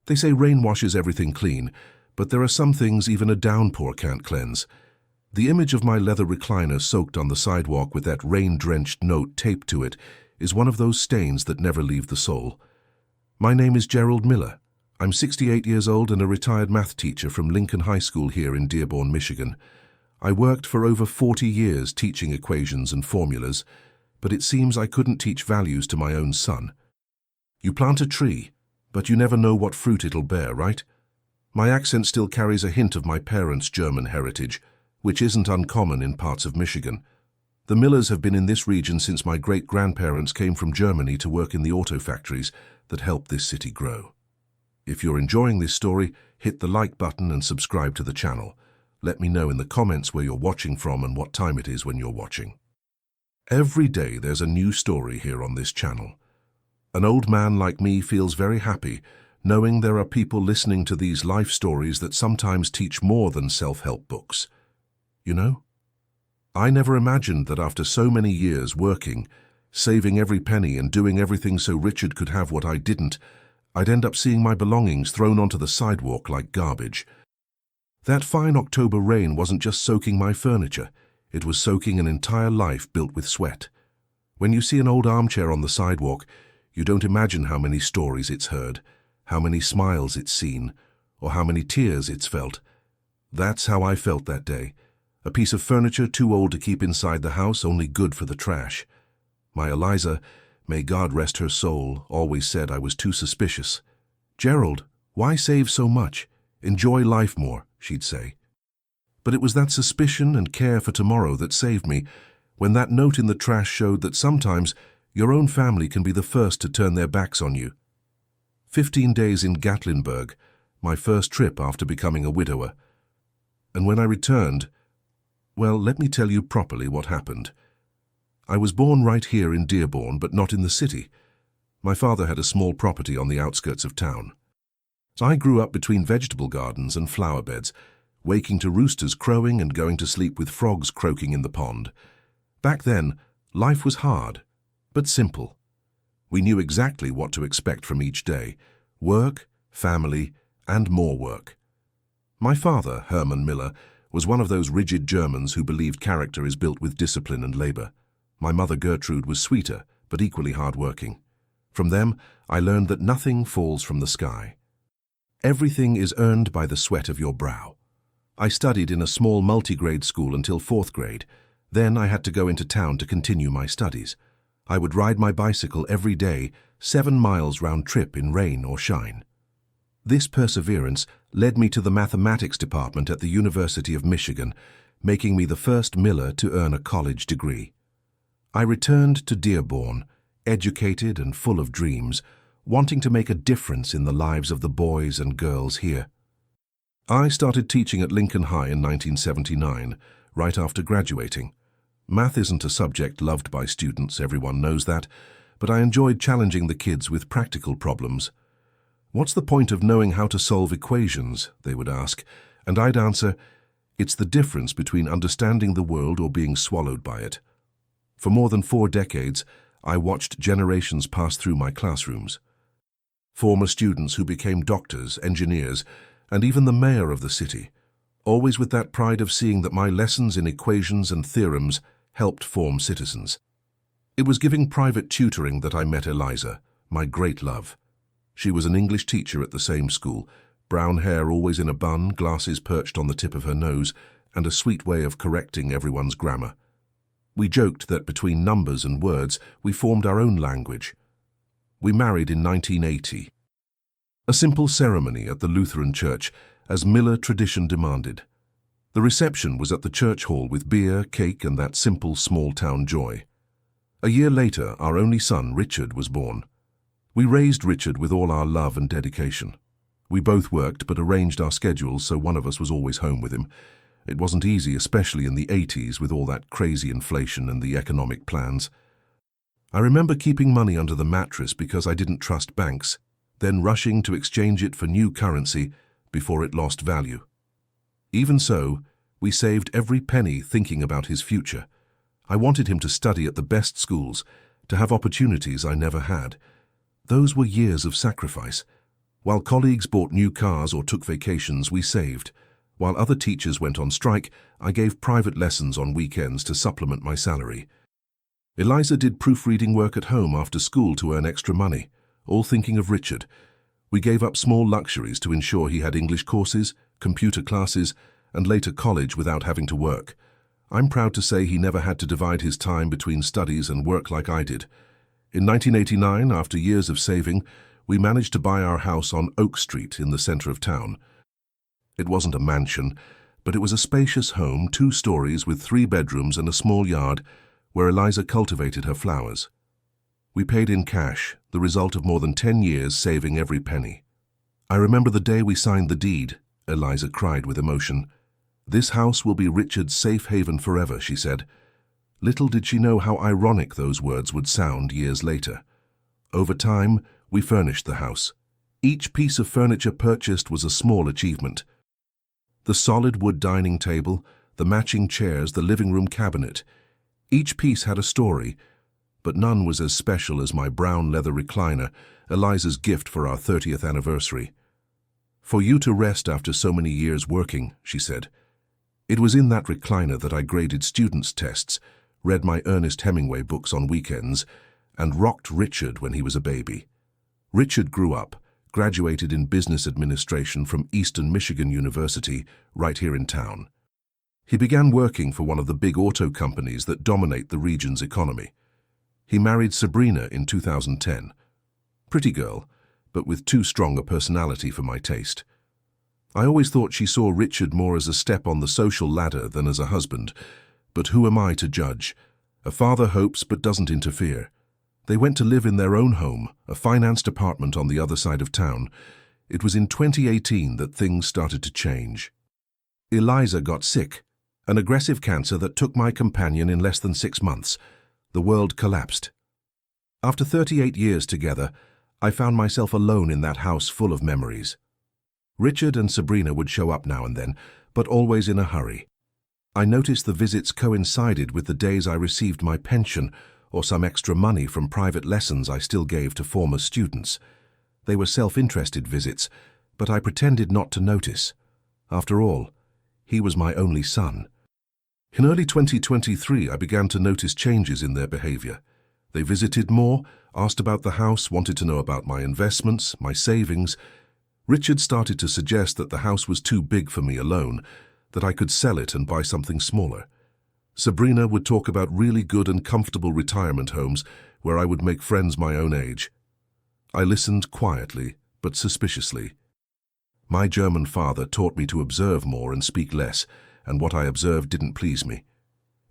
They say rain washes everything clean, but there are some things even a downpour can't cleanse. The image of my leather recliner soaked on the sidewalk with that rain-drenched note taped to it is one of those stains that never leave the soul. My name is Gerald Miller. I'm 68 years old and a retired math teacher from Lincoln High School here in Dearborn, Michigan. I worked for over 40 years teaching equations and formulas, but it seems I couldn't teach values to my own son. You plant a tree, but you never know what fruit it'll bear, right? My accent still carries a hint of my parents' German heritage, which isn't uncommon in parts of Michigan. The Millers have been in this region since my great-grandparents came from Germany to work in the auto factories that helped this city grow. If you're enjoying this story, hit the like button and subscribe to the channel. Let me know in the comments where you're watching from and what time it is when you're watching. Every day there's a new story here on this channel. An old man like me feels very happy knowing there are people listening to these life stories that sometimes teach more than self-help books. You know? I never imagined that after so many years working, saving every penny and doing everything so Richard could have what I didn't, I'd end up seeing my belongings thrown onto the sidewalk like garbage. That fine October rain wasn't just soaking my furniture, it was soaking an entire life built with sweat. When you see an old armchair on the sidewalk, you don't imagine how many stories it's heard, how many smiles it's seen, or how many tears it's felt. That's how I felt that day. A piece of furniture too old to keep inside the house, only good for the trash. My Eliza, may God rest her soul, always said I was too suspicious. "Gerald, why save so much? Enjoy life more," she'd say. But it was that suspicion and care for tomorrow that saved me when that note in the trash showed that sometimes your own family can be the first to turn their backs on you. 15 days in Gatlinburg, my first trip after becoming a widower. And when I returned, well, let me tell you properly what happened. I was born right here in Dearborn, but not in the city. My father had a small property on the outskirts of town. I grew up between vegetable gardens and flower beds, waking to roosters crowing and going to sleep with frogs croaking in the pond. Back then, life was hard, but simple. We knew exactly what to expect from each day: work, family, and more work. My father, Hermann Miller, was one of those rigid Germans who believed character is built with discipline and labor. My mother Gertrude was sweeter, but equally hard-working. From them, I learned that nothing falls from the sky. Everything is earned by the sweat of your brow. I studied in a small multi-grade school until 4th grade. Then I had to go into town to continue my studies. I would ride my bicycle every day, 7 miles round trip in rain or shine. This perseverance led me to the mathematics department at the University of Michigan, making me the first Miller to earn a college degree. I returned to Dearborn, educated and full of dreams, wanting to make a difference in the lives of the boys and girls here. I started teaching at Lincoln High in 1979, right after graduating. Math isn't a subject loved by students, everyone knows that, but I enjoyed challenging the kids with practical problems. "What's the point of knowing how to solve equations?" they would ask, and I'd answer, "It's the difference between understanding the world or being swallowed by it." For more than 4 decades, I watched generations pass through my classrooms. Former students who became doctors, engineers, and even the mayor of the city, always with that pride of seeing that my lessons in equations and theorems helped form citizens. It was giving private tutoring that I met Eliza, my great love. She was an English teacher at the same school, brown hair always in a bun, glasses perched on the tip of her nose, and a sweet way of correcting everyone's grammar. We joked that between numbers and words, we formed our own language. We married in 1980. A simple ceremony at the Lutheran church, as Miller tradition demanded. The reception was at the church hall with beer, cake, and that simple small-town joy. A year later, our only son, Richard, was born. We raised Richard with all our love and dedication. We both worked but arranged our schedules so one of us was always home with him. It wasn't easy, especially in the 80s with all that crazy inflation and the economic plans. I remember keeping money under the mattress because I didn't trust banks, then rushing to exchange it for new currency before it lost value. Even so, we saved every penny thinking about his future. I wanted him to study at the best schools, to have opportunities I never had. Those were years of sacrifice. While colleagues bought new cars or took vacations, we saved. While other teachers went on strike, I gave private lessons on weekends to supplement my salary. Eliza did proofreading work at home after school to earn extra money, all thinking of Richard. We gave up small luxuries to ensure he had English courses, computer classes, and later college without having to work. I'm proud to say he never had to divide his time between studies and work like I did. In 1989, after years of saving, we managed to buy our house on Oak Street in the center of town. It wasn't a mansion, but it was a spacious home, 2 stories with 3 bedrooms and a small yard where Eliza cultivated her flowers. We paid in cash, the result of more than 10 years saving every penny. I remember the day we signed the deed. Eliza cried with emotion. "This house will be Richard's safe haven forever," she said. Little did she know how ironic those words would sound years later. Over time, we furnished the house. Each piece of furniture purchased was a small achievement. The solid wood dining table, the matching chairs, the living room cabinet. Each piece had a story, but none was as special as my brown leather recliner, Eliza's gift for our 30th anniversary. "For you to rest after so many years working," she said. It was in that recliner that I graded students' tests, read my Ernest Hemingway books on weekends, and rocked Richard when he was a baby. Richard grew up, graduated in business administration from Eastern Michigan University, right here in town. He began working for one of the big auto companies that dominate the region's economy. He married Sabrina in 2010. Pretty girl, but with too strong a personality for my taste. I always thought she saw Richard more as a step on the social ladder than as a husband, but who am I to judge? A father hopes but doesn't interfere. They went to live in their own home, a financed apartment on the other side of town. It was in 2018 that things started to change. Eliza got sick, an aggressive cancer that took my companion in less than 6 months. The world collapsed. After 38 years together, I found myself alone in that house full of memories. Richard and Sabrina would show up now and then, but always in a hurry. I noticed the visits coincided with the days I received my pension or some extra money from private lessons I still gave to former students. They were self-interested visits, but I pretended not to notice. After all, he was my only son. In early 2023, I began to notice changes in their behavior. They visited more, asked about the house, wanted to know about my investments, my savings. Richard started to suggest that the house was too big for me alone, that I could sell it and buy something smaller. Sabrina would talk about really good and comfortable retirement homes where I would make friends my own age. I listened quietly, but suspiciously. My German father taught me to observe more and speak less, and what I observed didn't please me.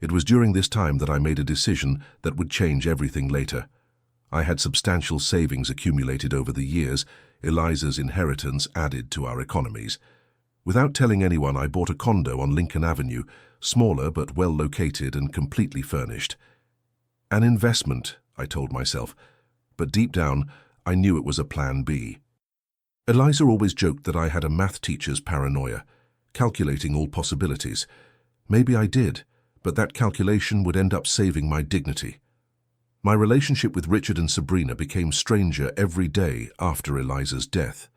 It was during this time that I made a decision that would change everything later. I had substantial savings accumulated over the years, Eliza's inheritance added to our economies. Without telling anyone, I bought a condo on Lincoln Avenue, smaller but well located and completely furnished. An investment, I told myself, but deep down, I knew it was a plan B. Eliza always joked that I had a math teacher's paranoia, calculating all possibilities. Maybe I did, but that calculation would end up saving my dignity. My relationship with Richard and Sabrina became stranger every day after Eliza's death.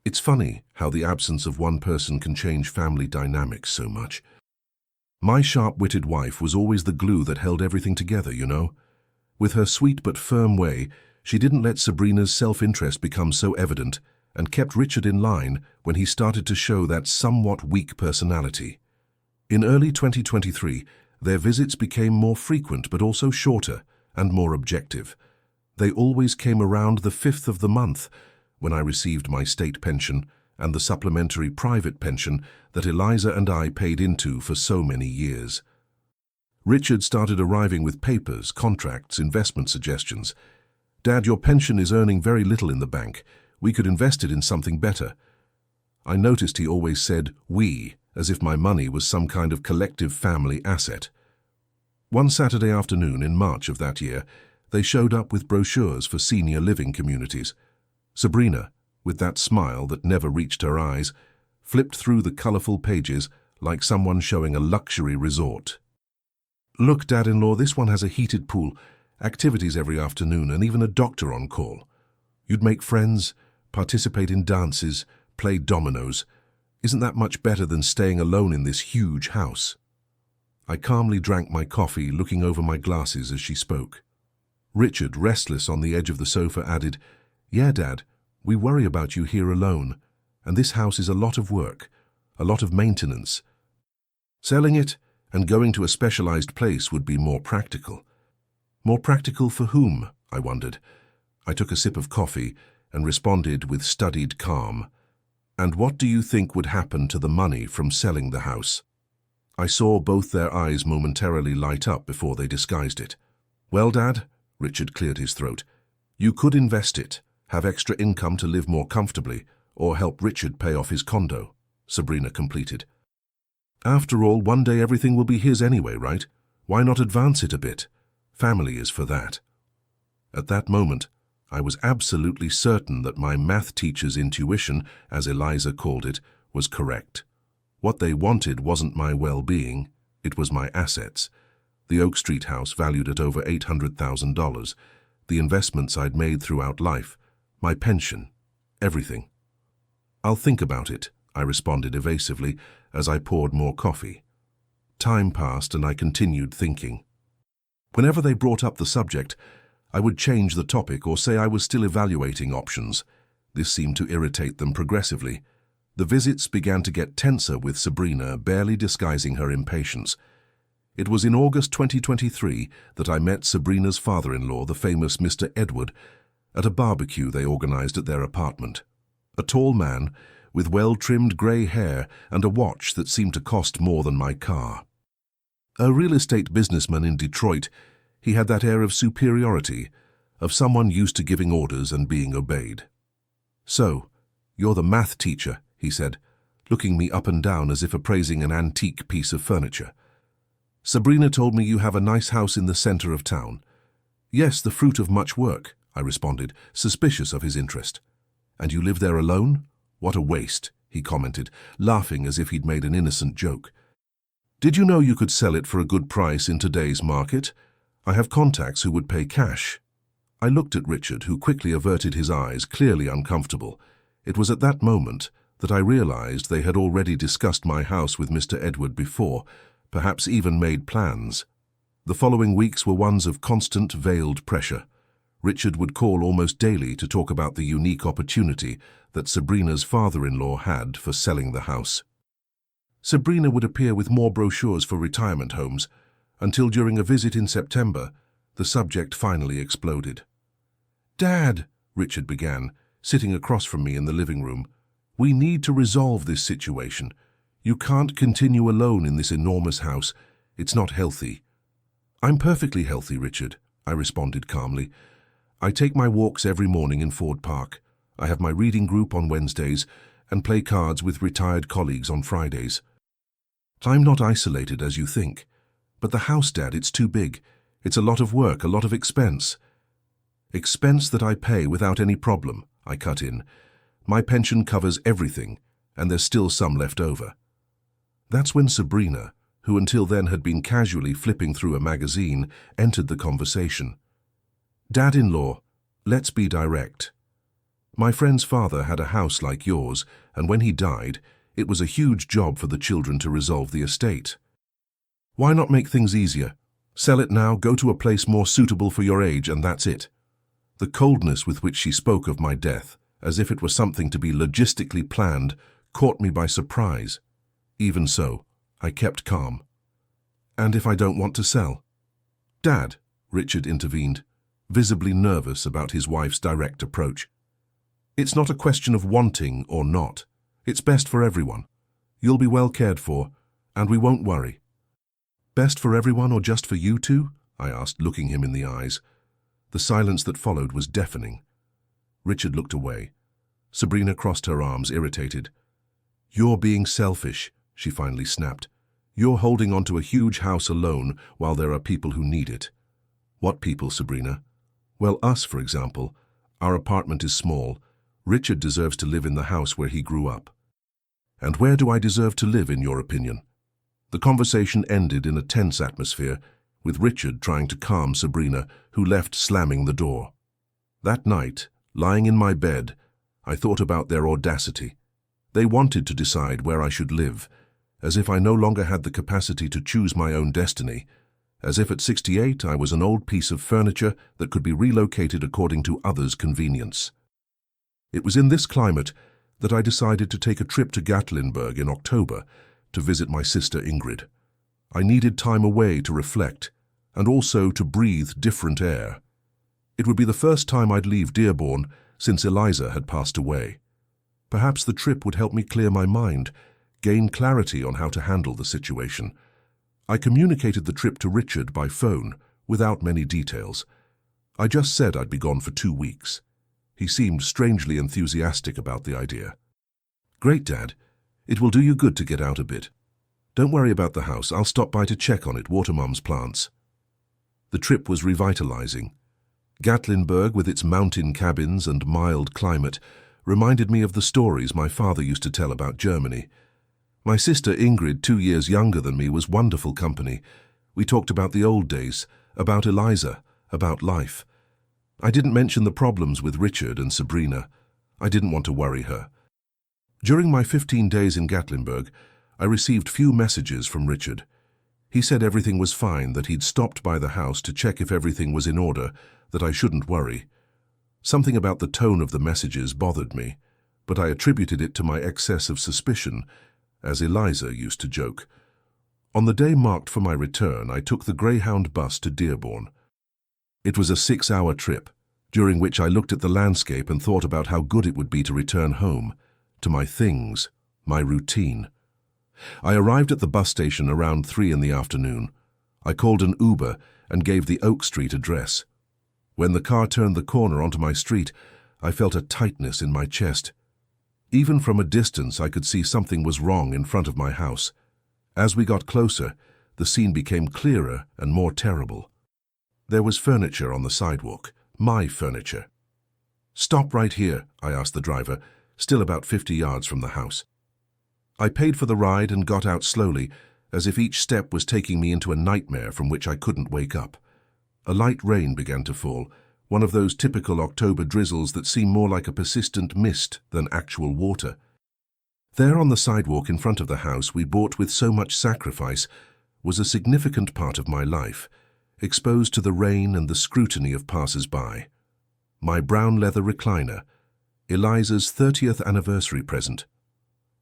It's funny how the absence of one person can change family dynamics so much. My sharp-witted wife was always the glue that held everything together, you know. With her sweet but firm way, she didn't let Sabrina's self-interest become so evident and kept Richard in line when he started to show that somewhat weak personality. In early 2023, their visits became more frequent but also shorter and more objective. They always came around the 5th of the month, when I received my state pension and the supplementary private pension that Eliza and I paid into for so many years. Richard started arriving with papers, contracts, investment suggestions. "Dad, your pension is earning very little in the bank. We could invest it in something better." I noticed he always said "we," as if my money was some kind of collective family asset. One Saturday afternoon in March of that year, they showed up with brochures for senior living communities. Sabrina, with that smile that never reached her eyes, flipped through the colorful pages like someone showing a luxury resort. "Look, Dad-in-law, this one has a heated pool, activities every afternoon, and even a doctor on call. You'd make friends, participate in dances, play dominoes. Isn't that much better than staying alone in this huge house? I calmly drank my coffee, looking over my glasses as she spoke. Richard, restless on the edge of the sofa, added, "Yeah, Dad, we worry about you here alone, and this house is a lot of work, a lot of maintenance. Selling it and going to a specialized place would be more practical." More practical for whom? I wondered. I took a sip of coffee and responded with studied calm. "And what do you think would happen to the money from selling the house?" I saw both their eyes momentarily light up before they disguised it. "Well, Dad," Richard cleared his throat, "you could invest it, have extra income to live more comfortably, or help Richard pay off his condo," Sabrina completed. "After all, one day everything will be his anyway, right? Why not advance it a bit? Family is for that." At that moment, I was absolutely certain that my math teacher's intuition, as Eliza called it, was correct. What they wanted wasn't my well-being, it was my assets. The Oak Street house valued at over $800,000, the investments I'd made throughout life, my pension, everything. "I'll think about it," I responded evasively as I poured more coffee. Time passed and I continued thinking. Whenever they brought up the subject, I would change the topic or say I was still evaluating options. This seemed to irritate them progressively. The visits began to get tenser, with Sabrina barely disguising her impatience. It was in August 2023 that I met Sabrina's father-in-law, the famous Mr. Edward, at a barbecue they organized at their apartment. A tall man with well-trimmed grey hair and a watch that seemed to cost more than my car. A real estate businessman in Detroit, he had that air of superiority, of someone used to giving orders and being obeyed. "So, you're the math teacher," he said, looking me up and down as if appraising an antique piece of furniture. "Sabrina told me you have a nice house in the center of town." "Yes, the fruit of much work," I responded, suspicious of his interest. "And you live there alone? What a waste," he commented, laughing as if he'd made an innocent joke. "Did you know you could sell it for a good price in today's market? I have contacts who would pay cash." I looked at Richard, who quickly averted his eyes, clearly uncomfortable. It was at that moment that I realized they had already discussed my house with Mr. Edward before, perhaps even made plans. The following weeks were ones of constant, veiled pressure. Richard would call almost daily to talk about the unique opportunity that Sabrina's father-in-law had for selling the house. Sabrina would appear with more brochures for retirement homes, until during a visit in September, the subject finally exploded. "Dad," Richard began, sitting across from me in the living room, "we need to resolve this situation. You can't continue alone in this enormous house. It's not healthy." "I'm perfectly healthy, Richard," I responded calmly. "I take my walks every morning in Ford Park. I have my reading group on Wednesdays and play cards with retired colleagues on Fridays. I'm not isolated as you think. But the house, Dad, it's too big. It's a lot of work, a lot of expense." "Expense that I pay without any problem," I cut in. "My pension covers everything, and there's still some left over." That's when Sabrina, who until then had been casually flipping through a magazine, entered the conversation. "Dad-in-law, let's be direct. My friend's father had a house like yours, and when he died, it was a huge job for the children to resolve the estate. Why not make things easier? Sell it now, go to a place more suitable for your age, and that's it." The coldness with which she spoke of my death, as if it were something to be logistically planned, caught me by surprise. Even so, I kept calm. "And if I don't want to sell?" "Dad," Richard intervened, visibly nervous about his wife's direct approach. "It's not a question of wanting or not. It's best for everyone. You'll be well cared for, and we won't worry." "Best for everyone or just for you two?" I asked, looking him in the eyes. The silence that followed was deafening. Richard looked away. Sabrina crossed her arms, irritated. "You're being selfish," she finally snapped. "You're holding on to a huge house alone while there are people who need it." "What people, Sabrina?" "Well, us, for example. Our apartment is small. Richard deserves to live in the house where he grew up." "And where do I deserve to live, in your opinion?" The conversation ended in a tense atmosphere, with Richard trying to calm Sabrina, who left slamming the door. That night, lying in my bed, I thought about their audacity. They wanted to decide where I should live, as if I no longer had the capacity to choose my own destiny, as if at 68 I was an old piece of furniture that could be relocated according to others' convenience. It was in this climate that I decided to take a trip to Gatlinburg in October to visit my sister Ingrid. I needed time away to reflect, and also to breathe different air. It would be the first time I'd leave Dearborn since Eliza had passed away. Perhaps the trip would help me clear my mind, gain clarity on how to handle the situation. I communicated the trip to Richard by phone, without many details. I just said I'd be gone for 2 weeks. He seemed strangely enthusiastic about the idea. "Great, Dad. It will do you good to get out a bit. Don't worry about the house. I'll stop by to check on it, water Mum's plants." The trip was revitalizing. Gatlinburg, with its mountain cabins and mild climate, reminded me of the stories my father used to tell about Germany. My sister Ingrid, 2 years younger than me, was wonderful company. We talked about the old days, about Eliza, about life. I didn't mention the problems with Richard and Sabrina. I didn't want to worry her. During my 15 days in Gatlinburg, I received few messages from Richard. He said everything was fine, that he'd stopped by the house to check if everything was in order, that I shouldn't worry. Something about the tone of the messages bothered me, but I attributed it to my excess of suspicion, as Eliza used to joke. On the day marked for my return, I took the Greyhound bus to Dearborn. It was a 6-hour trip, during which I looked at the landscape and thought about how good it would be to return home, to my things, my routine. I arrived at the bus station around 3 in the afternoon. I called an Uber and gave the Oak Street address. When the car turned the corner onto my street, I felt a tightness in my chest. Even from a distance, I could see something was wrong in front of my house. As we got closer, the scene became clearer and more terrible. There was furniture on the sidewalk, my furniture. "Stop right here," I asked the driver, still about 50 yards from the house. I paid for the ride and got out slowly, as if each step was taking me into a nightmare from which I couldn't wake up. A light rain began to fall, one of those typical October drizzles that seem more like a persistent mist than actual water. There on the sidewalk in front of the house we bought with so much sacrifice was a significant part of my life, exposed to the rain and the scrutiny of passers-by. My brown leather recliner, Eliza's 30th anniversary present.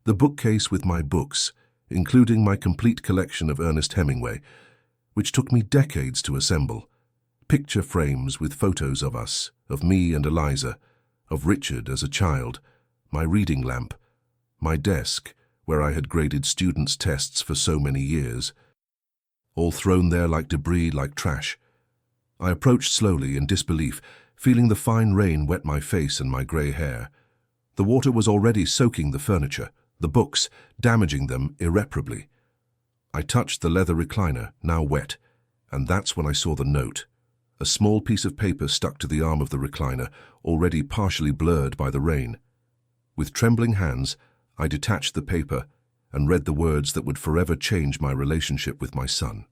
The bookcase with my books, including my complete collection of Ernest Hemingway, which took me decades to assemble. Picture frames with photos of us, of me and Eliza, of Richard as a child, my reading lamp, my desk, where I had graded students' tests for so many years. All thrown there like debris, like trash. I approached slowly in disbelief, feeling the fine rain wet my face and my grey hair. The water was already soaking the furniture, the books, damaging them irreparably. I touched the leather recliner, now wet, and that's when I saw the note. A small piece of paper stuck to the arm of the recliner, already partially blurred by the rain. With trembling hands, I detached the paper and read the words that would forever change my relationship with my son.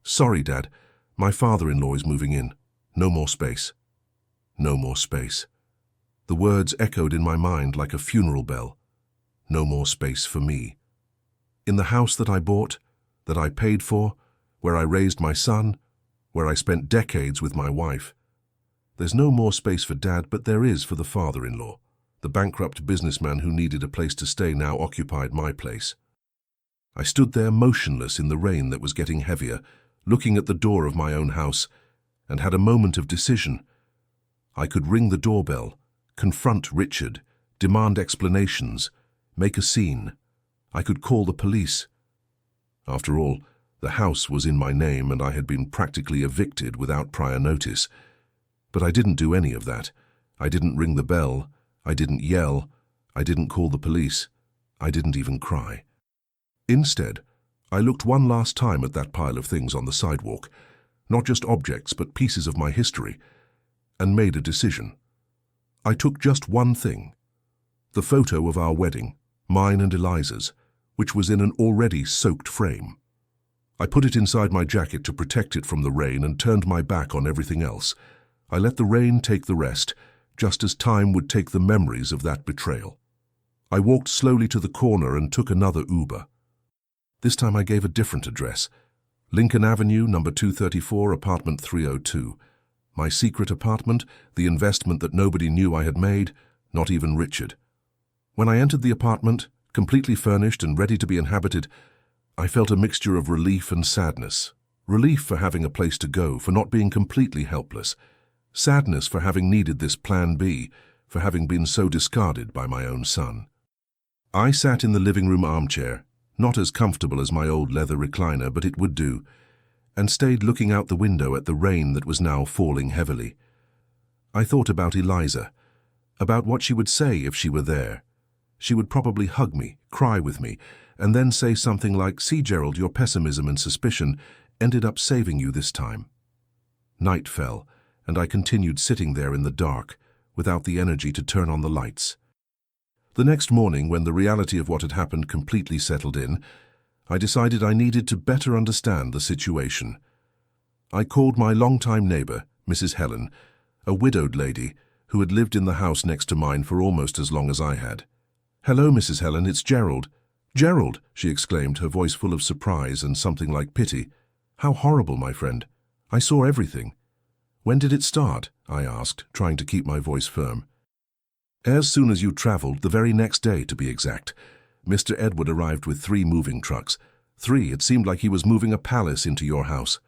"Sorry, Dad. My father-in-law is moving in. No more space." No more space. The words echoed in my mind like a funeral bell. No more space for me. In the house that I bought, that I paid for, where I raised my son, where I spent decades with my wife. There's no more space for Dad, but there is for the father-in-law. The bankrupt businessman who needed a place to stay now occupied my place. I stood there motionless in the rain that was getting heavier, looking at the door of my own house, and had a moment of decision. I could ring the doorbell, confront Richard, demand explanations, make a scene. I could call the police. After all, the house was in my name and I had been practically evicted without prior notice. But I didn't do any of that. I didn't ring the bell. I didn't yell. I didn't call the police. I didn't even cry. Instead, I looked one last time at that pile of things on the sidewalk, not just objects but pieces of my history, and made a decision. I took just one thing, the photo of our wedding, mine and Eliza's, which was in an already soaked frame. I put it inside my jacket to protect it from the rain and turned my back on everything else. I let the rain take the rest, just as time would take the memories of that betrayal. I walked slowly to the corner and took another Uber. This time I gave a different address. Lincoln Avenue, number 234, apartment 302. My secret apartment, the investment that nobody knew I had made, not even Richard. When I entered the apartment, completely furnished and ready to be inhabited, I felt a mixture of relief and sadness. Relief for having a place to go, for not being completely helpless. Sadness for having needed this plan B, for having been so discarded by my own son. I sat in the living room armchair, not as comfortable as my old leather recliner, but it would do, and stayed looking out the window at the rain that was now falling heavily. I thought about Eliza, about what she would say if she were there. She would probably hug me, cry with me, and then say something like, "See, Gerald, your pessimism and suspicion ended up saving you this time." Night fell, and I continued sitting there in the dark, without the energy to turn on the lights. The next morning, when the reality of what had happened completely settled in, I decided I needed to better understand the situation. I called my longtime neighbor, Mrs. Helen, a widowed lady who had lived in the house next to mine for almost as long as I had. "Hello, Mrs. Helen, it's Gerald." "Gerald," she exclaimed, her voice full of surprise and something like pity. "How horrible, my friend. I saw everything." "When did it start?" I asked, trying to keep my voice firm. "As soon as you traveled, the very next day, to be exact. Mr. Edward arrived with 3 moving trucks. 3, it seemed like he was moving a palace into your house."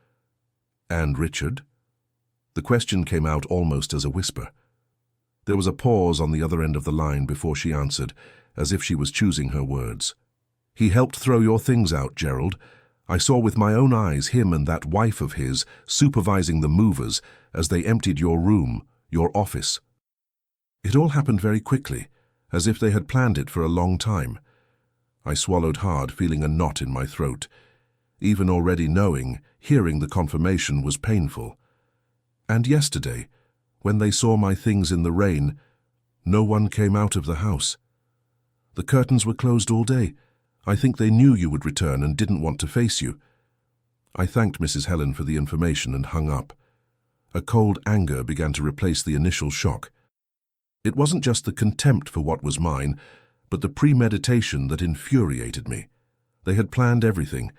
"And Richard?" The question came out almost as a whisper. There was a pause on the other end of the line before she answered, as if she was choosing her words. "He helped throw your things out, Gerald. I saw with my own eyes him and that wife of his supervising the movers as they emptied your room, your office." It all happened very quickly, as if they had planned it for a long time. I swallowed hard, feeling a knot in my throat. Even already knowing, hearing the confirmation was painful. And yesterday, when they saw my things in the rain, no one came out of the house. The curtains were closed all day. I think they knew you would return and didn't want to face you. I thanked Mrs. Helen for the information and hung up. A cold anger began to replace the initial shock. It wasn't just the contempt for what was mine, but the premeditation that infuriated me. They had planned everything.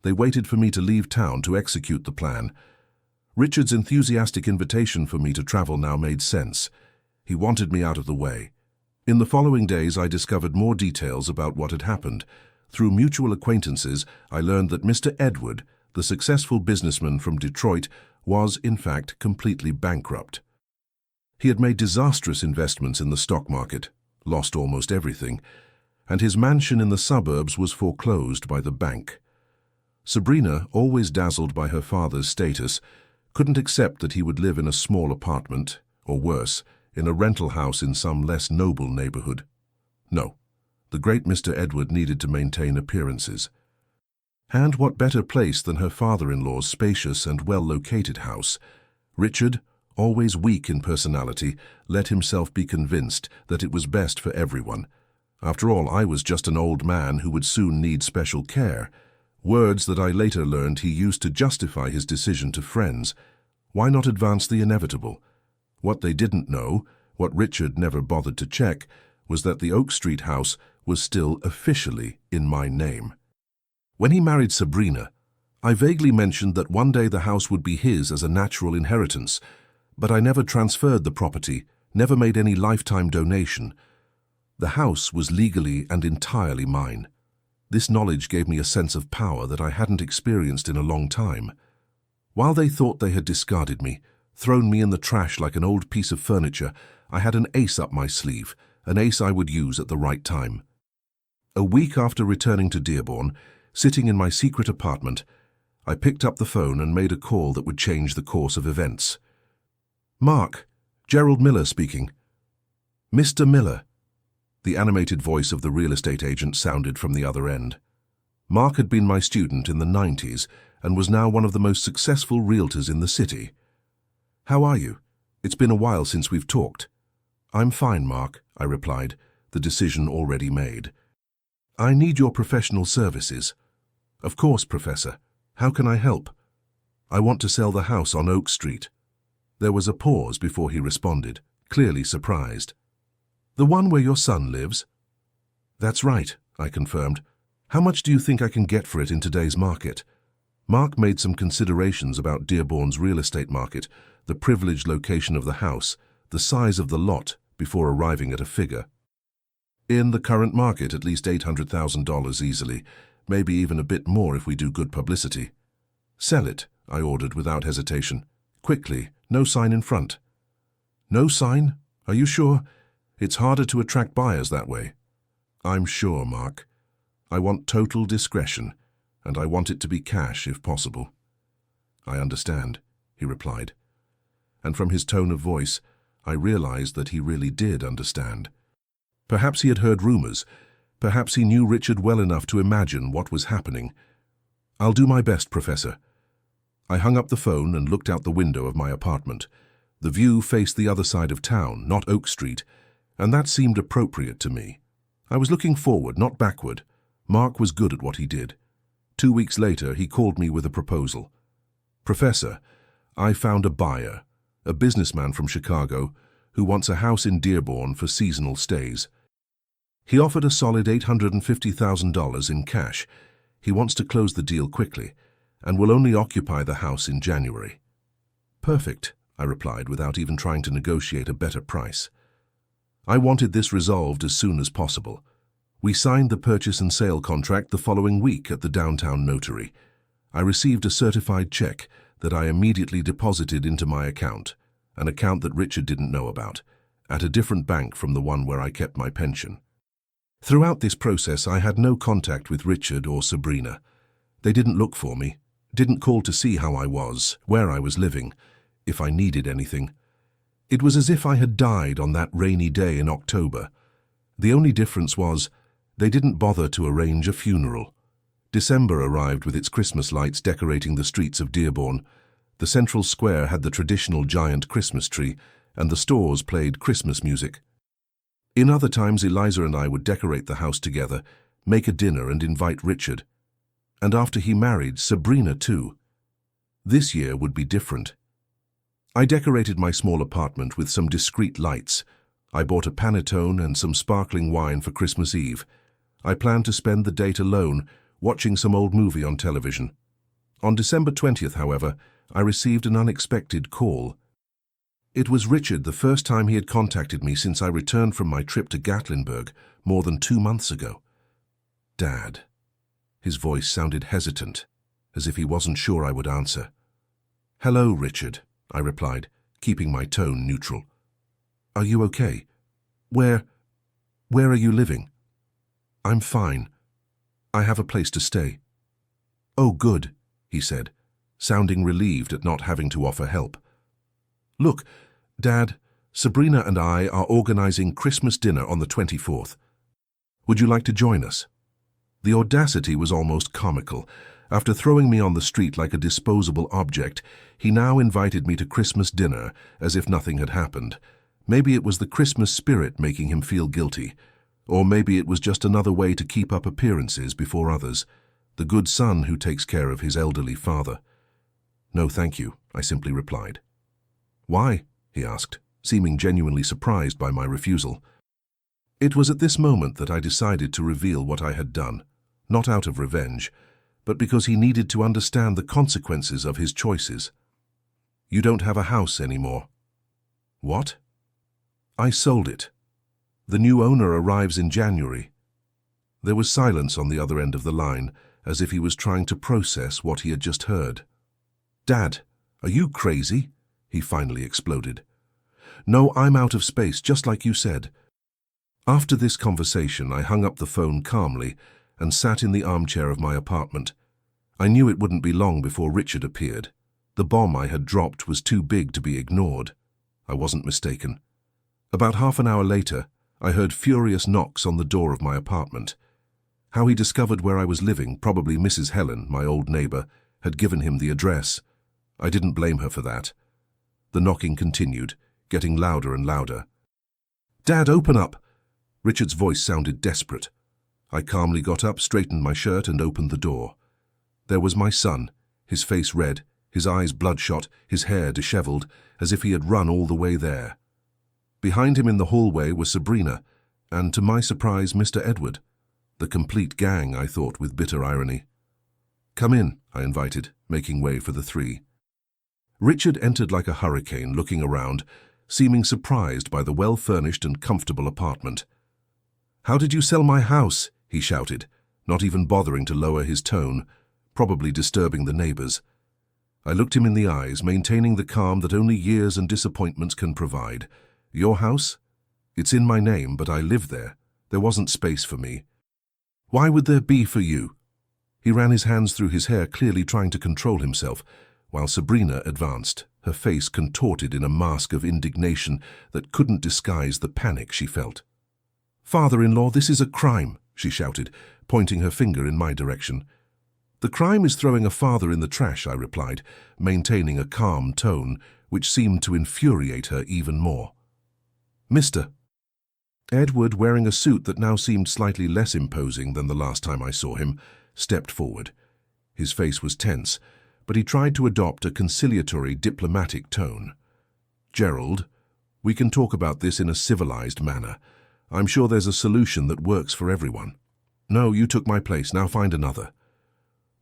They waited for me to leave town to execute the plan. Richard's enthusiastic invitation for me to travel now made sense. He wanted me out of the way. In the following days, I discovered more details about what had happened. Through mutual acquaintances, I learned that Mr. Edward, the successful businessman from Detroit, was, in fact, completely bankrupt. He had made disastrous investments in the stock market, lost almost everything, and his mansion in the suburbs was foreclosed by the bank. Sabrina, always dazzled by her father's status, couldn't accept that he would live in a small apartment, or worse, in a rental house in some less noble neighborhood. No, the great Mr. Edward needed to maintain appearances. And what better place than her father-in-law's spacious and well-located house? Richard, always weak in personality, let himself be convinced that it was best for everyone. After all, I was just an old man who would soon need special care. Words that I later learned he used to justify his decision to friends. Why not advance the inevitable? What they didn't know, what Richard never bothered to check, was that the Oak Street house was still officially in my name. When he married Sabrina, I vaguely mentioned that one day the house would be his as a natural inheritance, but I never transferred the property, never made any lifetime donation. The house was legally and entirely mine. This knowledge gave me a sense of power that I hadn't experienced in a long time. While they thought they had discarded me, thrown me in the trash like an old piece of furniture, I had an ace up my sleeve, an ace I would use at the right time. A week after returning to Dearborn, sitting in my secret apartment, I picked up the phone and made a call that would change the course of events. "Mark, Gerald Miller speaking." "Mr. Miller." The animated voice of the real estate agent sounded from the other end. Mark had been my student in the 90s and was now one of the most successful realtors in the city. "How are you? It's been a while since we've talked." "I'm fine, Mark," I replied, the decision already made. "I need your professional services." "Of course, Professor. How can I help?" "I want to sell the house on Oak Street." There was a pause before he responded. clearly surprised. "The one where your son lives?" "That's right," I confirmed. "How much do you think I can get for it in today's market?" Mark made some considerations about Dearborn's real estate market, the privileged location of the house, the size of the lot, before arriving at a figure. "In the current market, at least $800,000 easily, maybe even a bit more if we do good publicity." "Sell it," I ordered without hesitation. "Quickly, no sign in front." "No sign? Are you sure? It's harder to attract buyers that way." "I'm sure, Mark. I want total discretion, and I want it to be cash if possible." "I understand," he replied. And from his tone of voice, I realized that he really did understand. Perhaps he had heard rumors. Perhaps he knew Richard well enough to imagine what was happening. "I'll do my best, Professor." I hung up the phone and looked out the window of my apartment. The view faced the other side of town, not Oak Street, and that seemed appropriate to me. I was looking forward, not backward. Mark was good at what he did. 2 weeks later, he called me with a proposal. "Professor, I found a buyer, a businessman from Chicago, who wants a house in Dearborn for seasonal stays. He offered a solid $850,000 in cash. He wants to close the deal quickly, and will only occupy the house in January." "Perfect," I replied, without even trying to negotiate a better price. I wanted this resolved as soon as possible. We signed the purchase and sale contract the following week at the downtown notary. I received a certified check that I immediately deposited into my account, an account that Richard didn't know about, at a different bank from the one where I kept my pension. Throughout this process, I had no contact with Richard or Sabrina. They didn't look for me, didn't call to see how I was, where I was living, if I needed anything. It was as if I had died on that rainy day in October. The only difference was, they didn't bother to arrange a funeral. December arrived with its Christmas lights decorating the streets of Dearborn. The central square had the traditional giant Christmas tree, and the stores played Christmas music. In other times, Eliza and I would decorate the house together, make a dinner and invite Richard. And after he married, Sabrina too. This year would be different. I decorated my small apartment with some discreet lights. I bought a panettone and some sparkling wine for Christmas Eve. I planned to spend the date alone, watching some old movie on television. On December 20th, however, I received an unexpected call. It was Richard, the first time he had contacted me since I returned from my trip to Gatlinburg more than 2 months ago. "Dad." His voice sounded hesitant, as if he wasn't sure I would answer. "Hello, Richard," I replied, keeping my tone neutral. "Are you okay? Where are you living?" "I'm fine. I have a place to stay." "Oh, good," he said, sounding relieved at not having to offer help. "Look, Dad, Sabrina and I are organizing Christmas dinner on the 24th. Would you like to join us?" The audacity was almost comical. After throwing me on the street like a disposable object, he now invited me to Christmas dinner as if nothing had happened. Maybe it was the Christmas spirit making him feel guilty, or maybe it was just another way to keep up appearances before others, the good son who takes care of his elderly father. "No, thank you," I simply replied. "Why?" he asked, seeming genuinely surprised by my refusal. It was at this moment that I decided to reveal what I had done, not out of revenge, but because he needed to understand the consequences of his choices. "You don't have a house anymore." "What?" "I sold it. The new owner arrives in January." There was silence on the other end of the line, as if he was trying to process what he had just heard. "Dad, are you crazy?" he finally exploded. "No, I'm out of space, just like you said." After this conversation, I hung up the phone calmly and sat in the armchair of my apartment. I knew it wouldn't be long before Richard appeared. The bomb I had dropped was too big to be ignored. I wasn't mistaken. About half an hour later, I heard furious knocks on the door of my apartment. How he discovered where I was living, probably Mrs. Helen, my old neighbor, had given him the address. I didn't blame her for that. The knocking continued, getting louder and louder. "Dad, open up!" Richard's voice sounded desperate. I calmly got up, straightened my shirt, and opened the door. There was my son, his face red, his eyes bloodshot, his hair disheveled, as if he had run all the way there. Behind him in the hallway was Sabrina, and to my surprise, Mr. Edward. The complete gang, I thought with bitter irony. "Come in," I invited, making way for the three. Richard entered like a hurricane, looking around, seeming surprised by the well-furnished and comfortable apartment. "How did you sell my house?" he shouted, not even bothering to lower his tone, probably disturbing the neighbors. I looked him in the eyes, maintaining the calm that only years and disappointments can provide. "Your house? It's in my name, but I live there. There wasn't space for me." "Why would there be for you?" He ran his hands through his hair, clearly trying to control himself, while Sabrina advanced, her face contorted in a mask of indignation that couldn't disguise the panic she felt. "Father-in-law, this is a crime," she shouted, pointing her finger in my direction. "The crime is throwing a father in the trash," I replied, maintaining a calm tone, which seemed to infuriate her even more. "Mr. Edward, wearing a suit that now seemed slightly less imposing than the last time I saw him, stepped forward. His face was tense, but he tried to adopt a conciliatory, diplomatic tone. "Gerald, we can talk about this in a civilized manner. I'm sure there's a solution that works for everyone." "No, you took my place, now find another."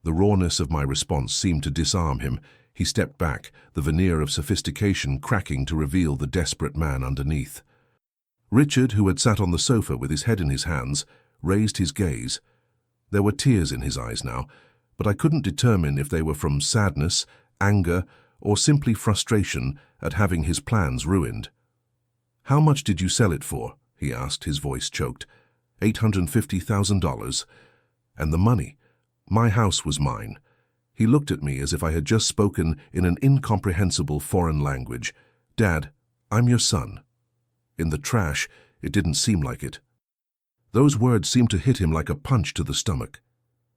The rawness of my response seemed to disarm him. He stepped back, the veneer of sophistication cracking to reveal the desperate man underneath. Richard, who had sat on the sofa with his head in his hands, raised his gaze. There were tears in his eyes now, but I couldn't determine if they were from sadness, anger, or simply frustration at having his plans ruined. "How much did you sell it for?" he asked, his voice choked. $850,000. "And the money? My house was mine." He looked at me as if I had just spoken in an incomprehensible foreign language. "Dad, I'm your son." In the trash, it didn't seem like it. Those words seemed to hit him like a punch to the stomach.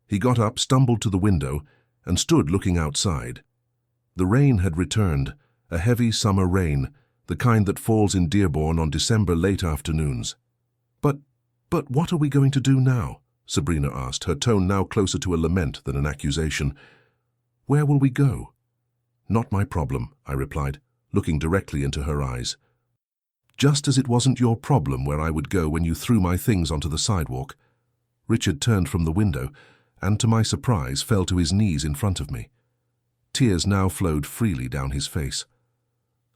He got up, stumbled to the window, and stood looking outside. The rain had returned, a heavy summer rain, the kind that falls in Dearborn on December late afternoons. But what are we going to do now?" Sabrina asked, her tone now closer to a lament than an accusation. "Where will we go?" "Not my problem," I replied, looking directly into her eyes. "Just as it wasn't your problem where I would go when you threw my things onto the sidewalk." Richard turned from the window and, to my surprise, fell to his knees in front of me. Tears now flowed freely down his face.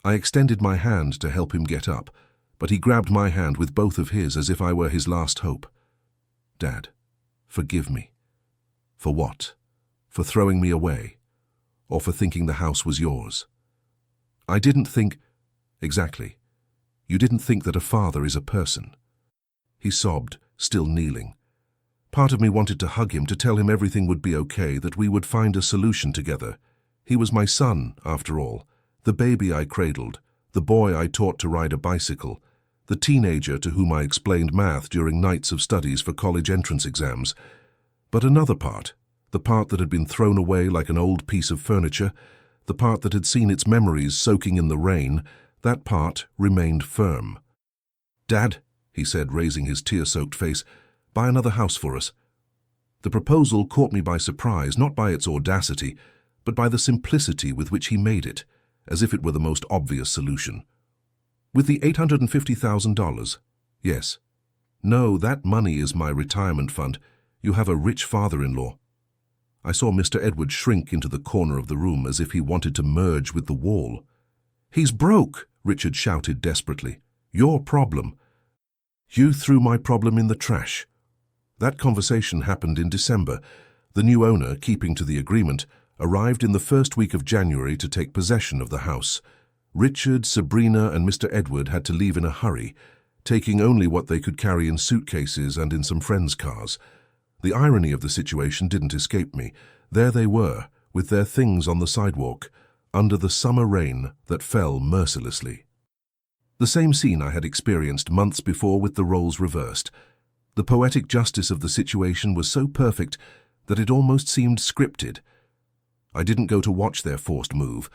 I extended my hand to help him get up, but he grabbed my hand with both of his as if I were his last hope. "Dad, forgive me." "For what? For throwing me away? Or for thinking the house was yours?" "I didn't think—" "Exactly. You didn't think that a father is a person." He sobbed, still kneeling. Part of me wanted to hug him, to tell him everything would be okay, that we would find a solution together. He was my son, after all, the baby I cradled, the boy I taught to ride a bicycle, the teenager to whom I explained math during nights of studies for college entrance exams. But another part, the part that had been thrown away like an old piece of furniture, the part that had seen its memories soaking in the rain, that part remained firm. "Dad," he said, raising his tear-soaked face, "buy another house for us." The proposal caught me by surprise, not by its audacity, but by the simplicity with which he made it, as if it were the most obvious solution. "With the $850,000? "Yes." "No, that money is my retirement fund. You have a rich father-in-law." I saw Mr. Edward shrink into the corner of the room as if he wanted to merge with the wall. "He's broke," Richard shouted desperately. "Your problem." "You threw my problem in the trash." That conversation happened in December. The new owner, keeping to the agreement, arrived in the first week of January to take possession of the house. Richard, Sabrina, and Mr. Edward had to leave in a hurry, taking only what they could carry in suitcases and in some friends' cars. The irony of the situation didn't escape me. There they were, with their things on the sidewalk, under the summer rain that fell mercilessly. The same scene I had experienced months before with the roles reversed. The poetic justice of the situation was so perfect that it almost seemed scripted. I didn't go to watch their forced move.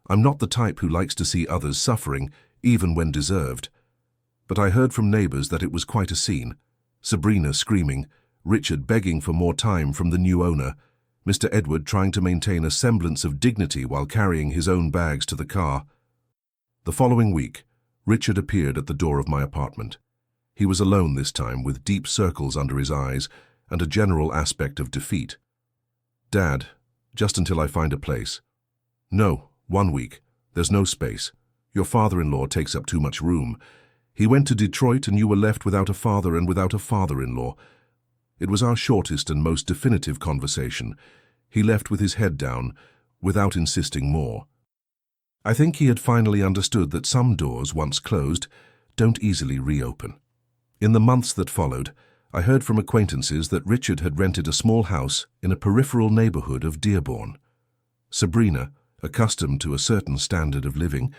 I'm not the type who likes to see others suffering, even when deserved. But I heard from neighbors that it was quite a scene. Sabrina screaming, Richard begging for more time from the new owner, Mr. Edward trying to maintain a semblance of dignity while carrying his own bags to the car. The following week, Richard appeared at the door of my apartment. He was alone this time, with deep circles under his eyes and a general aspect of defeat. "Dad, just until I find a place." "No, 1 week. There's no space. Your father-in-law takes up too much room. He went to Detroit and you were left without a father and without a father-in-law." It was our shortest and most definitive conversation. He left with his head down, without insisting more. I think he had finally understood that some doors, once closed, don't easily reopen. In the months that followed, I heard from acquaintances that Richard had rented a small house in a peripheral neighborhood of Dearborn. Sabrina, accustomed to a certain standard of living,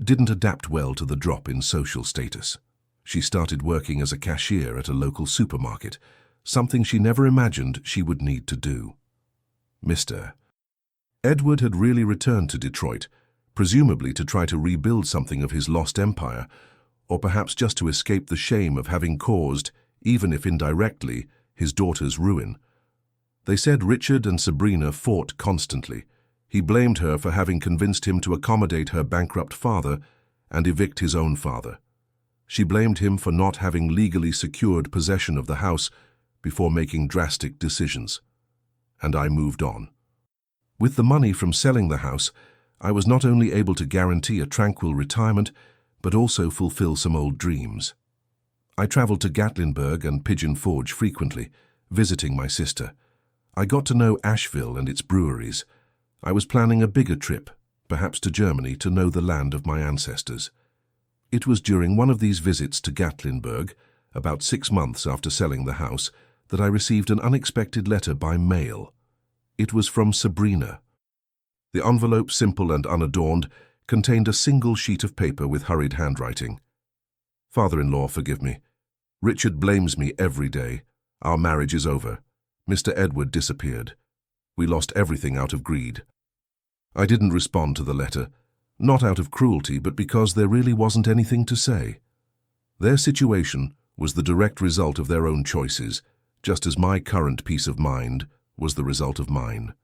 didn't adapt well to the drop in social status. She started working as a cashier at a local supermarket, something she never imagined she would need to do. Mr. Edward had really returned to Detroit, presumably to try to rebuild something of his lost empire, or perhaps just to escape the shame of having caused, even if indirectly, his daughter's ruin. They said Richard and Sabrina fought constantly. He blamed her for having convinced him to accommodate her bankrupt father and evict his own father. She blamed him for not having legally secured possession of the house before making drastic decisions. And I moved on. With the money from selling the house, I was not only able to guarantee a tranquil retirement, but also fulfill some old dreams. I traveled to Gatlinburg and Pigeon Forge frequently, visiting my sister. I got to know Asheville and its breweries. I was planning a bigger trip, perhaps to Germany, to know the land of my ancestors. It was during one of these visits to Gatlinburg, about 6 months after selling the house, that I received an unexpected letter by mail. It was from Sabrina. The envelope, simple and unadorned, contained a single sheet of paper with hurried handwriting. "Father-in-law, forgive me. Richard blames me every day. Our marriage is over. Mr. Edward disappeared. We lost everything out of greed." I didn't respond to the letter, not out of cruelty, but because there really wasn't anything to say. Their situation was the direct result of their own choices, just as my current peace of mind was the result of mine.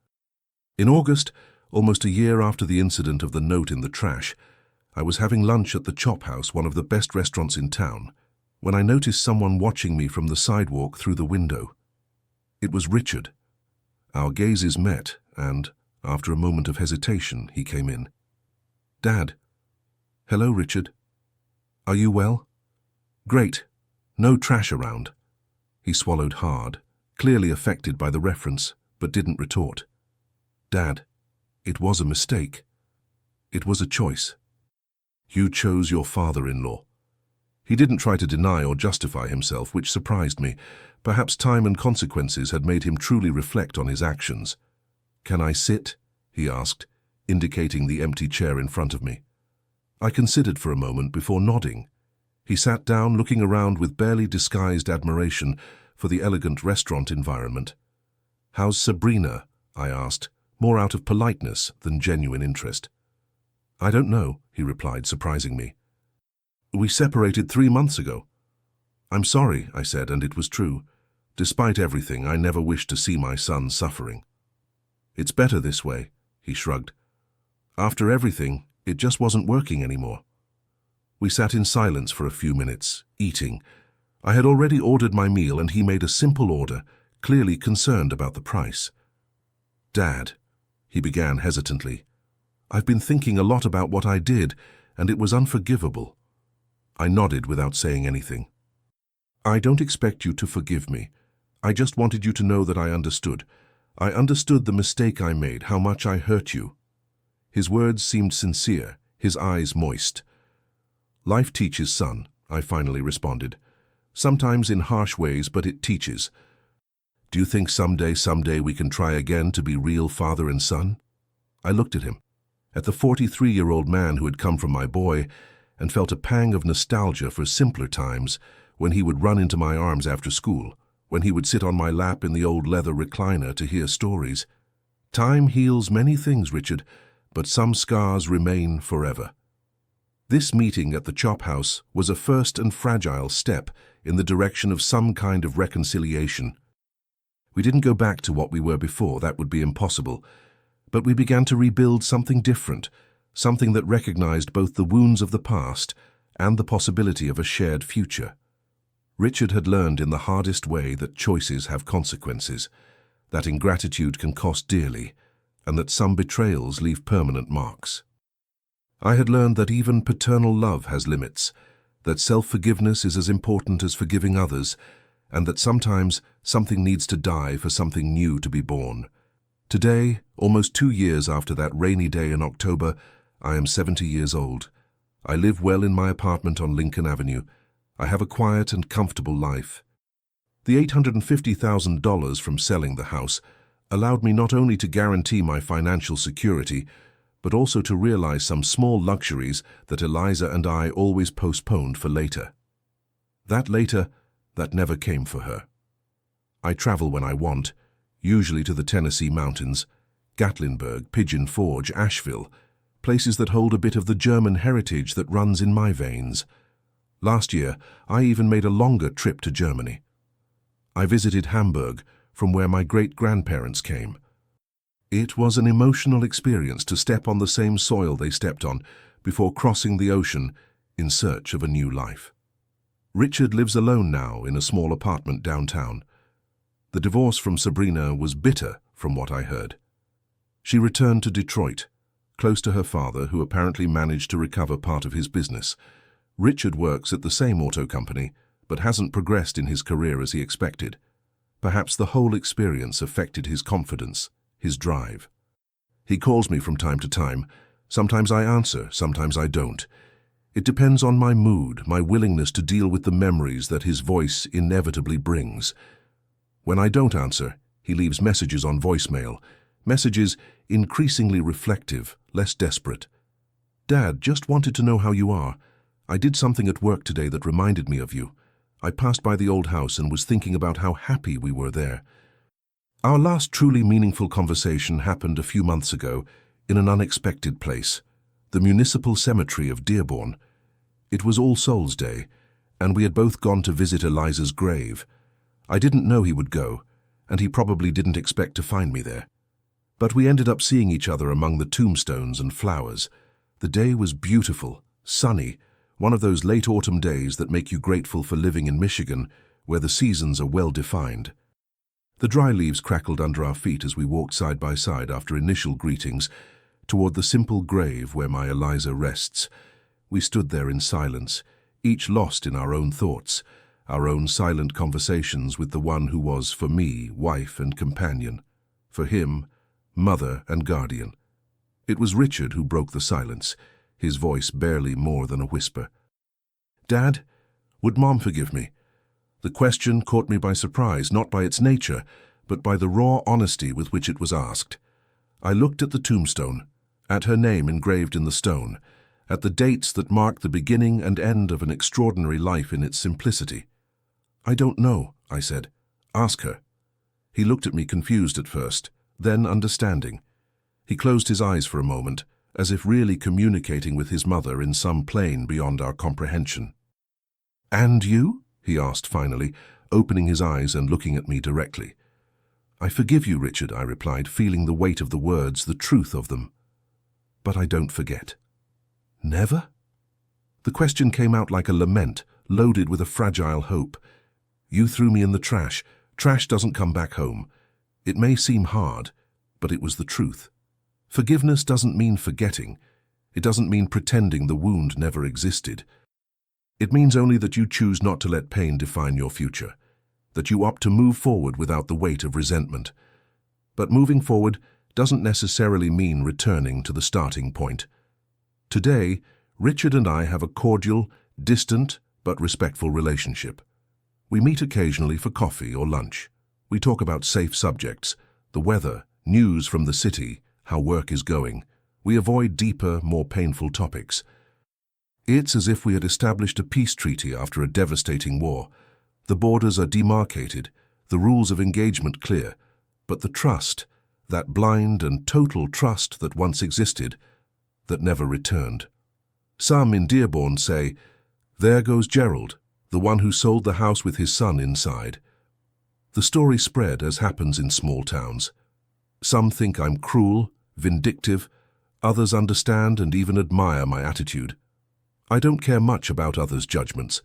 In August, almost a year after the incident of the note in the trash, I was having lunch at the Chop House, one of the best restaurants in town, when I noticed someone watching me from the sidewalk through the window. It was Richard. Our gazes met, and, after a moment of hesitation, he came in. "Dad." "Hello, Richard. Are you well?" "Great. No trash around." He swallowed hard, clearly affected by the reference, but didn't retort. "Dad, it was a mistake. It was a choice. You chose your father-in-law." He didn't try to deny or justify himself, which surprised me. Perhaps time and consequences had made him truly reflect on his actions. "Can I sit?" he asked, indicating the empty chair in front of me. I considered for a moment before nodding. He sat down, looking around with barely disguised admiration for the elegant restaurant environment. "How's Sabrina?" I asked, more out of politeness than genuine interest. "I don't know," he replied, surprising me. "We separated 3 months ago." "I'm sorry," I said, and it was true. Despite everything, I never wished to see my son suffering. "It's better this way," he shrugged. "After everything, it just wasn't working anymore." We sat in silence for a few minutes, eating. I had already ordered my meal, and he made a simple order, clearly concerned about the price. "Dad," he began hesitantly, "I've been thinking a lot about what I did, and it was unforgivable." I nodded without saying anything. "I don't expect you to forgive me. I just wanted you to know that I understood. I understood the mistake I made, how much I hurt you." His words seemed sincere, his eyes moist. "Life teaches, son," I finally responded. "Sometimes in harsh ways, but it teaches. Do you think someday we can try again to be real father and son?" I looked at him, at the 43-year-old man who had come from my boy, and felt a pang of nostalgia for simpler times, when he would run into my arms after school, when he would sit on my lap in the old leather recliner to hear stories. Time heals many things, Richard, but some scars remain forever. This meeting at the Chop House was a first and fragile step in the direction of some kind of reconciliation. We didn't go back to what we were before, that would be impossible, but we began to rebuild something different, something that recognized both the wounds of the past and the possibility of a shared future. Richard had learned in the hardest way that choices have consequences, that ingratitude can cost dearly, and that some betrayals leave permanent marks. I had learned that even paternal love has limits, that self-forgiveness is as important as forgiving others, and that sometimes something needs to die for something new to be born. Today, almost 2 years after that rainy day in October, I am 70 years old. I live well in my apartment on Lincoln Avenue. I have a quiet and comfortable life. The $850,000 from selling the house allowed me not only to guarantee my financial security, but also to realize some small luxuries that Eliza and I always postponed for later. That later, that never came for her. I travel when I want, usually to the Tennessee mountains, Gatlinburg, Pigeon Forge, Asheville, places that hold a bit of the German heritage that runs in my veins. Last year, I even made a longer trip to Germany. I visited Hamburg, from where my great-grandparents came. It was an emotional experience to step on the same soil they stepped on before crossing the ocean in search of a new life. Richard lives alone now in a small apartment downtown. The divorce from Sabrina was bitter, from what I heard. She returned to Detroit, close to her father, who apparently managed to recover part of his business. Richard works at the same auto company, but hasn't progressed in his career as he expected. Perhaps the whole experience affected his confidence, his drive. He calls me from time to time. Sometimes I answer, sometimes I don't. It depends on my mood, my willingness to deal with the memories that his voice inevitably brings. When I don't answer, he leaves messages on voicemail, messages increasingly reflective, less desperate. "Dad, just wanted to know how you are. I did something at work today that reminded me of you. I passed by the old house and was thinking about how happy we were there." Our last truly meaningful conversation happened a few months ago in an unexpected place, the municipal cemetery of Dearborn. It was All Souls Day, and we had both gone to visit Eliza's grave. I didn't know he would go, and he probably didn't expect to find me there. But we ended up seeing each other among the tombstones and flowers. The day was beautiful, sunny, one of those late autumn days that make you grateful for living in Michigan, where the seasons are well defined. The dry leaves crackled under our feet as we walked side by side after initial greetings toward the simple grave where my Eliza rests. We stood there in silence, each lost in our own thoughts, our own silent conversations with the one who was, for me, wife and companion, for him, mother and guardian. It was Richard who broke the silence, his voice barely more than a whisper. "Dad, would Mom forgive me?" The question caught me by surprise, not by its nature, but by the raw honesty with which it was asked. I looked at the tombstone, at her name engraved in the stone, at the dates that marked the beginning and end of an extraordinary life in its simplicity. "I don't know," I said. "Ask her." He looked at me confused at first, then understanding. He closed his eyes for a moment, as if really communicating with his mother in some plane beyond our comprehension. "And you?" he asked finally, opening his eyes and looking at me directly. "I forgive you, Richard," I replied, feeling the weight of the words, the truth of them. "But I don't forget." "Never?" The question came out like a lament, loaded with a fragile hope. "You threw me in the trash. Trash doesn't come back home. It may seem hard, but it was the truth. Forgiveness doesn't mean forgetting. It doesn't mean pretending the wound never existed. It means only that you choose not to let pain define your future, that you opt to move forward without the weight of resentment. But moving forward doesn't necessarily mean returning to the starting point. Today, Richard and I have a cordial, distant, but respectful relationship. We meet occasionally for coffee or lunch. We talk about safe subjects, the weather, news from the city, how work is going. We avoid deeper, more painful topics. It's as if we had established a peace treaty after a devastating war. The borders are demarcated, the rules of engagement clear, but the trust, that blind and total trust that once existed, that never returned. Some in Dearborn say, "There goes Gerald, the one who sold the house with his son inside." The story spread as happens in small towns. Some think I'm cruel, vindictive. Others understand and even admire my attitude. I don't care much about others' judgments.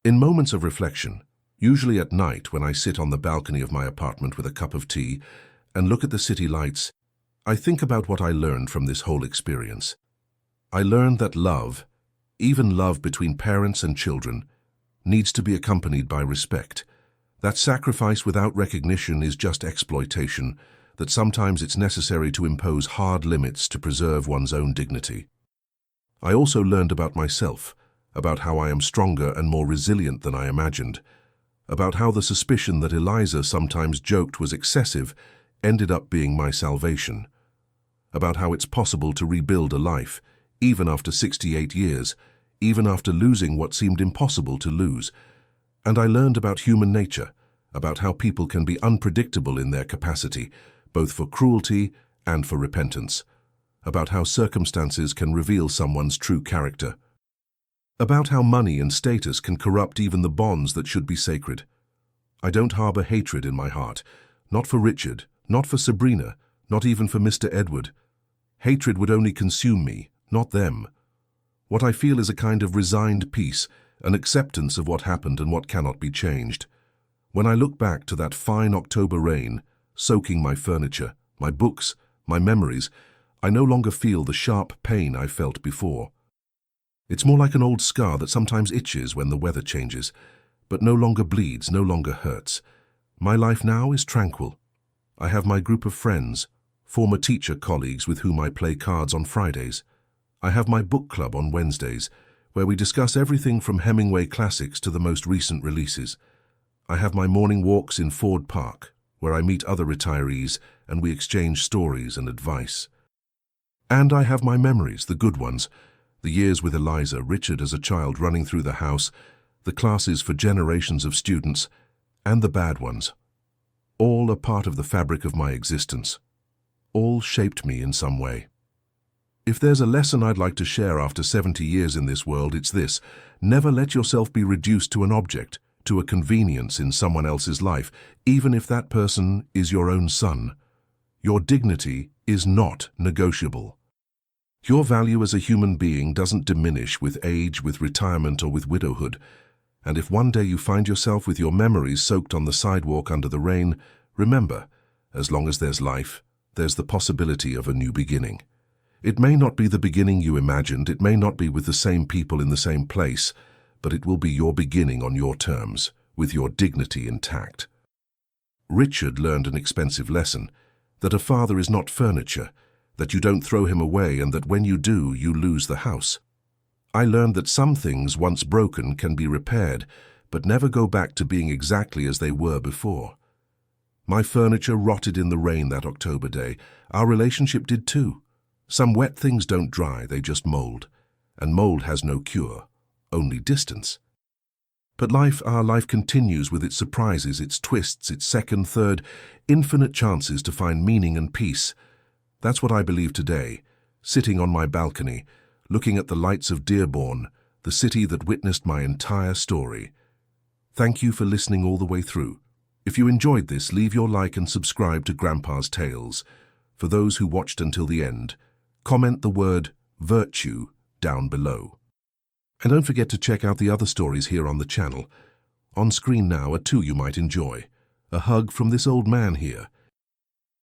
In moments of reflection, usually at night when I sit on the balcony of my apartment with a cup of tea and look at the city lights, I think about what I learned from this whole experience. I learned that love, even love between parents and children, needs to be accompanied by respect. That sacrifice without recognition is just exploitation, that sometimes it's necessary to impose hard limits to preserve one's own dignity. I also learned about myself, about how I am stronger and more resilient than I imagined, about how the suspicion that Eliza sometimes joked was excessive ended up being my salvation, about how it's possible to rebuild a life, even after 68 years, even after losing what seemed impossible to lose. And I learned about human nature, about how people can be unpredictable in their capacity, both for cruelty and for repentance, about how circumstances can reveal someone's true character, about how money and status can corrupt even the bonds that should be sacred. I don't harbor hatred in my heart, not for Richard, not for Sabrina, not even for Mr. Edward. Hatred would only consume me, not them. What I feel is a kind of resigned peace, an acceptance of what happened and what cannot be changed. When I look back to that fine October rain, soaking my furniture, my books, my memories, I no longer feel the sharp pain I felt before. It's more like an old scar that sometimes itches when the weather changes, but no longer bleeds, no longer hurts. My life now is tranquil. I have my group of friends, former teacher colleagues with whom I play cards on Fridays. I have my book club on Wednesdays, where we discuss everything from Hemingway classics to the most recent releases. I have my morning walks in Ford Park, where I meet other retirees and we exchange stories and advice. And I have my memories, the good ones, the years with Eliza, Richard as a child running through the house, the classes for generations of students, and the bad ones. All a part of the fabric of my existence. All shaped me in some way. If there's a lesson I'd like to share after 70 years in this world, it's this: never let yourself be reduced to an object, to a convenience in someone else's life, even if that person is your own son. Your dignity is not negotiable. Your value as a human being doesn't diminish with age, with retirement, or with widowhood. And if one day you find yourself with your memories soaked on the sidewalk under the rain, remember, as long as there's life, there's the possibility of a new beginning. It may not be the beginning you imagined, it may not be with the same people in the same place, but it will be your beginning on your terms, with your dignity intact. Richard learned an expensive lesson, that a father is not furniture, that you don't throw him away, and that when you do, you lose the house. I learned that some things, once broken, can be repaired, but never go back to being exactly as they were before. My furniture rotted in the rain that October day. Our relationship did too. Some wet things don't dry, they just mold. And mold has no cure, only distance. But our life continues with its surprises, its twists, its second, third, infinite chances to find meaning and peace. That's what I believe today, sitting on my balcony, looking at the lights of Dearborn, the city that witnessed my entire story. Thank you for listening all the way through. If you enjoyed this, leave your like and subscribe to Grandpa's Tales. For those who watched until the end, comment the word virtue down below. And don't forget to check out the other stories here on the channel. On screen now are two you might enjoy. A hug from this old man here,